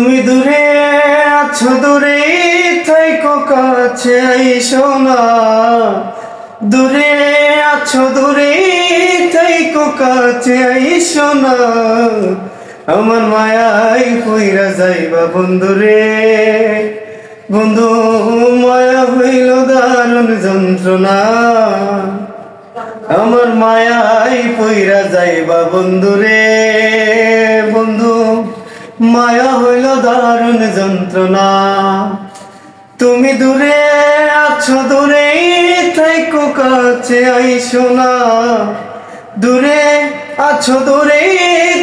তুমি দূরে আছো, দূরে থাইকো কাছে আইসো না। দূরে আছো, দূরে থাইকো কাছে আইসো না। আমার মায়াই কইরা যাইবা বন্ধুরে। বন্ধু, মায়া হইল দারুণ যন্ত্রণা। আমার মায়াই কইরা যাইবা বন্ধুরে। বন্ধু, মায়া হইল দারুণ যন্ত্রণা। তুমি দূরে আছো, দূরে থাইকো কাছে আইসো না। দূরে আছো, দূরে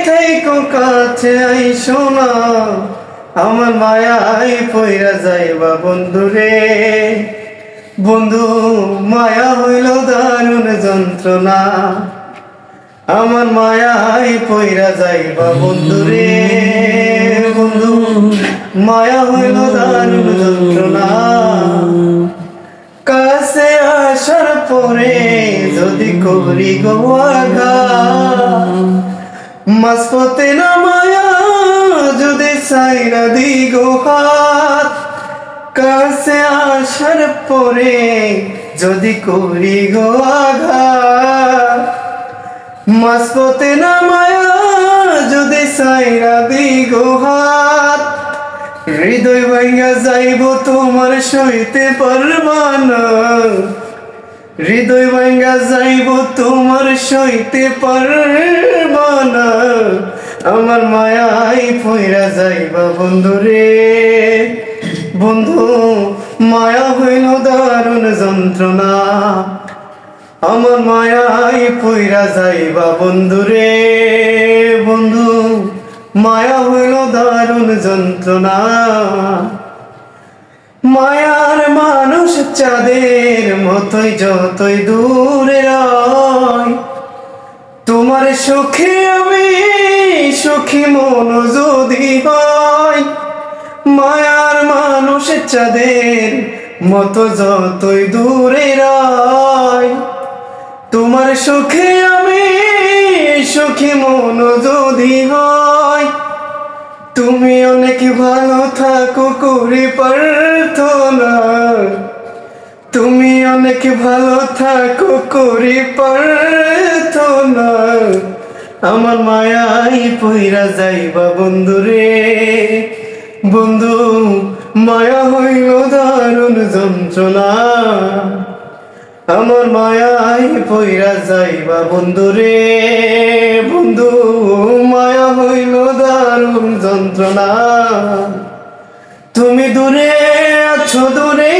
থাইকো কাছে আইসো না। আমার মায়াই পইরা যাইবা বন্ধুরে। বন্ধু, মায়া হইল দারুণ যন্ত্রণা। আমার মায়াই পইরা যাইবা বন্ধুরে। বন্ধু, মায়া হইল দারুণ যন্ত্রণা। কাছে আসার পরে যদি করি গো আঘাত, মাঝপথে না মায়া যদি সাইরা দি গো হাত। কাছে আসার পরে যদি করি গো আঘাত, মাঝপথে না মায়া যদি সাইরা দি গো হাত। হৃদয় ভাঙ্গা যাইব তোমার সইতে পারবা না। হৃদয় ভাঙ্গা যাইব তোমার সইতে পারবা না। আমার মায়াই পইরা যাইবা বন্ধুরে। বন্ধু, মায়া হইল দারুণ যন্ত্রণা। আমার মায়াই পইরা যাইবা বন্ধুরে। বন্ধু, মায়া হইল দারুণ যন্ত্রণা। মায়ার মানুষ চাঁদের মতোই যতই দূরে রয়, তোমার সুখে আমি সুখী মন যদি হয়। মায়ার মানুষ চাঁদের মতো যতই দূরে রয়, তোমার সুখে আমি সুখী মন যদি হয়। তুমি অনেক ভালো থাকো করি প্রার্থনা। তুমি অনেক ভালো থাকো করি প্রার্থনা। আমার মায়াই পইরা যাইবা বন্ধুরে। বন্ধু, মায়া হইল দারুণ যন্ত্রণা। আমার মায়াই পইরা যাইবা বন্ধুরে। বন্ধু, মায়া হইল দারুণ যন্ত্রণা। তুমি দূরে আছো, দূরে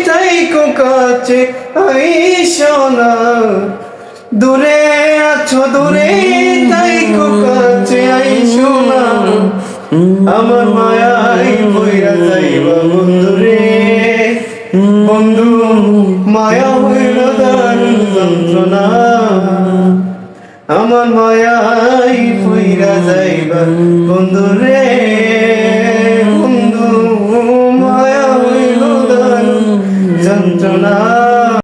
থাইকো কাছে আইসো না। দূরে আছো, দূরে থাইকো কাছে আইসো না। আমার মায়াই পইরা যাইবা বন্ধুরে। বন্ধু, মায়া হইল দারুণ যন্ত্রণা। আমার মায়াই